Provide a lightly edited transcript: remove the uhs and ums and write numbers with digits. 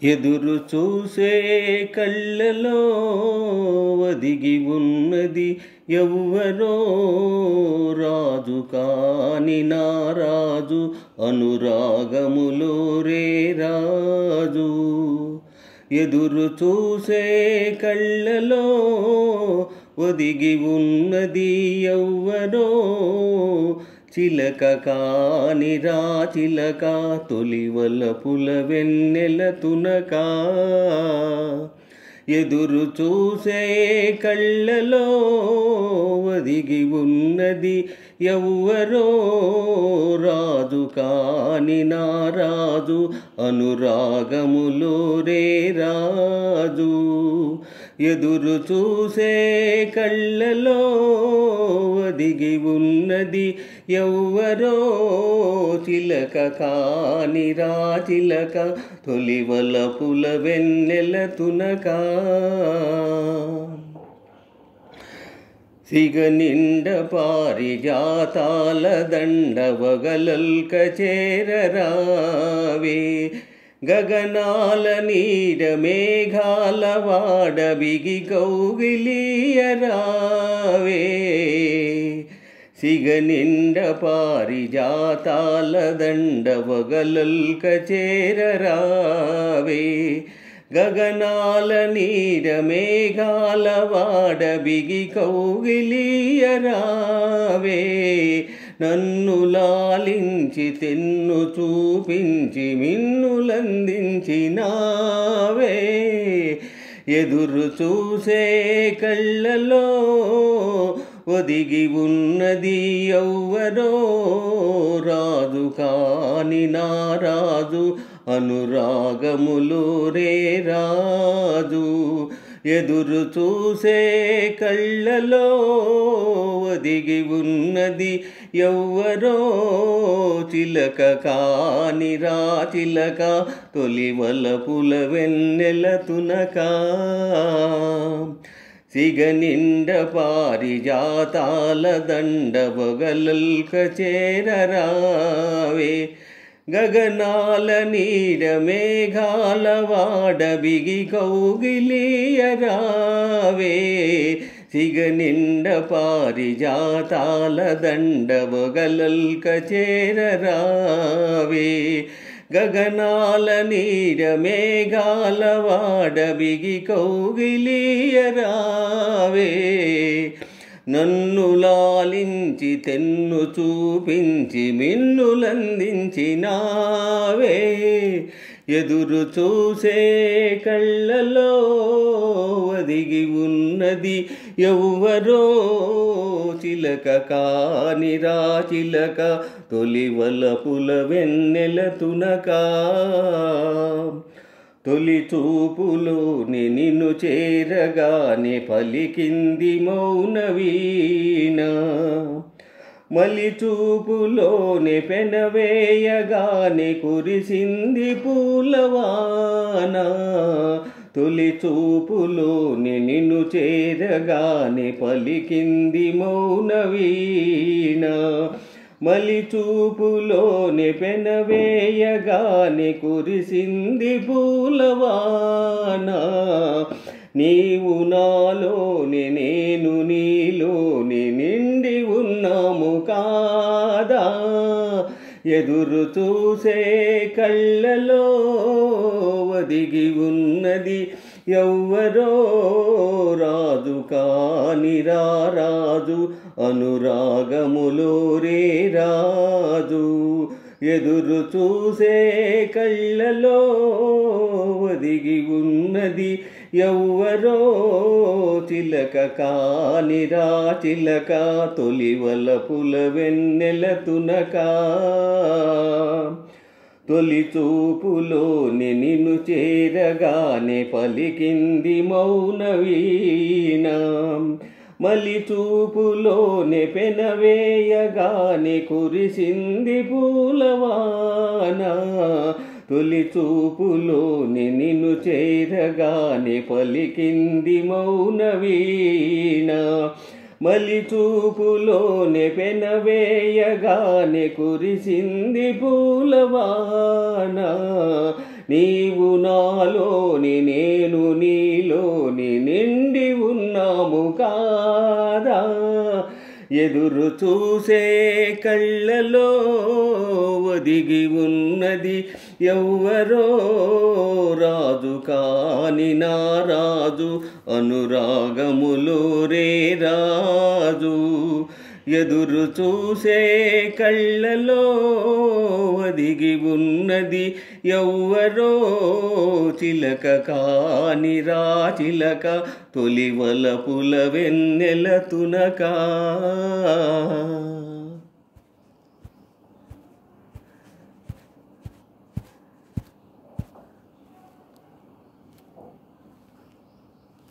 ఎదురు చూసే కళ్ళలో ఒదిగి ఉన్నది ఎవ్వరో రాజు కాని నా రాజు అనురాగములో రే రాజు. ఎదురు చూసే కళ్ళలో ఒదిగి ఉన్నది ఎవ్వరో చిలక కాని రా చిలక తొలివలపుల వెన్నెల తునక. ఎదురు చూసే కళ్ళలో ఒదిగి ఉన్నది ఎవ్వరో రాజు కాని నా రాజు అనురాగములో రే రాజు. ఎదురు చూసే కళ్ళలో ఒదిగి ఉన్నది ఎవ్వరో చిలక కాని రా చిలక తొలివలపుల వెన్నెల తునక. సిగనిండ పారిజాతాల దండ వగలల్క చేరరావే గగనాల నీడ మేఘాల వాడ బిగి కౌగిలియరావే. సిగనిండ పారిజాతాల దండ వగలల్క చేరరావే గగనాల నీడ మేఘాల వాడ బిగి కౌగిలియరావే. నన్ను లాలించి తెన్ను చూపించి మిన్నులందించినావే. ఎదురు చూసే కళ్ళలో ఒదిగి ఉన్నది ఎవ్వరో రాజు కాని నా రాజు అనురాగములో రే రాజు. ఎదురు చూసే కళ్ళలో ఒదిగి ఉన్నది ఎవ్వరో చిలక కాని రా చిలక తొలివలపుల వెన్నెల తునక. సిగనిండ పారిజాతాల దండ వగలల్క చేరరావే గగనాల నీడ మేఘాల వాడ బిగి కౌగిలియరావే. సిగనిండ పారిజాతాల దండ వగలల్క చేరరావే గగనాల నీడ మేఘాల వాడ బిగి కౌగిలియరావే. నన్ను లాలించి తెన్ను చూపించి మిన్నులందించినావే. ఎదురు చూసే కళ్ళలో ఒదిగి ఉన్నది ఎవ్వరో చిలక కాని రా చిలక తొలివలపుల వెన్నెల తునక. తొలి చూపులోని నిన్ను చేరగానే పలికింది మౌనవీణ మలి చూపులోని పెనవేయగానే కురిసింది పూలవాన. తొలి చూపులోని నిన్ను చేరగానే పలికింది మౌనవీణ మలి చూపులోని పెనవేయగానే కురిసింది పూలవాన. నీవు నాలోని నేను నీలోని నిండి ఉన్నాము కాదా. ఎదురు చూసే కళ్ళలో ఒదిగి ఉన్నది ఎవ్వరో రాజు కాని రా రాజు అనురాగములో రే రాజు. ఎదురు చూసే కళ్ళలో ఒదిగి ఉన్నది ఎవ్వరో చిలక కాని రా చిలక తొలివలపుల వెన్నెల తునక. తొలి చూపులోని నిన్ను చేరగానే పలికింది మౌనవీణ మలి చూపులోని పెనవేయగానే కురిసింది పూలవాన. తొలి చూపులోని నిన్ను చేరగానే పలికింది మౌనవీణ మలి చూపులోని పెనవేయగానే కురిసింది పూలవాన. నీవు నాలోని నేను నీలోని నిండి ఉన్నాము కాదా. ఎదురు చూసే కళ్ళలో ఒదిగి ఉన్నది ఎవ్వరో రాజు కాని నా రాజు అనురాగములో రే రాజు. ఎదురు చూసే కళ్ళలో ఒదిగి ఉన్నది ఎవ్వరో చిలక కాని రా చిలక తొలివలపుల వెన్నెల తునక.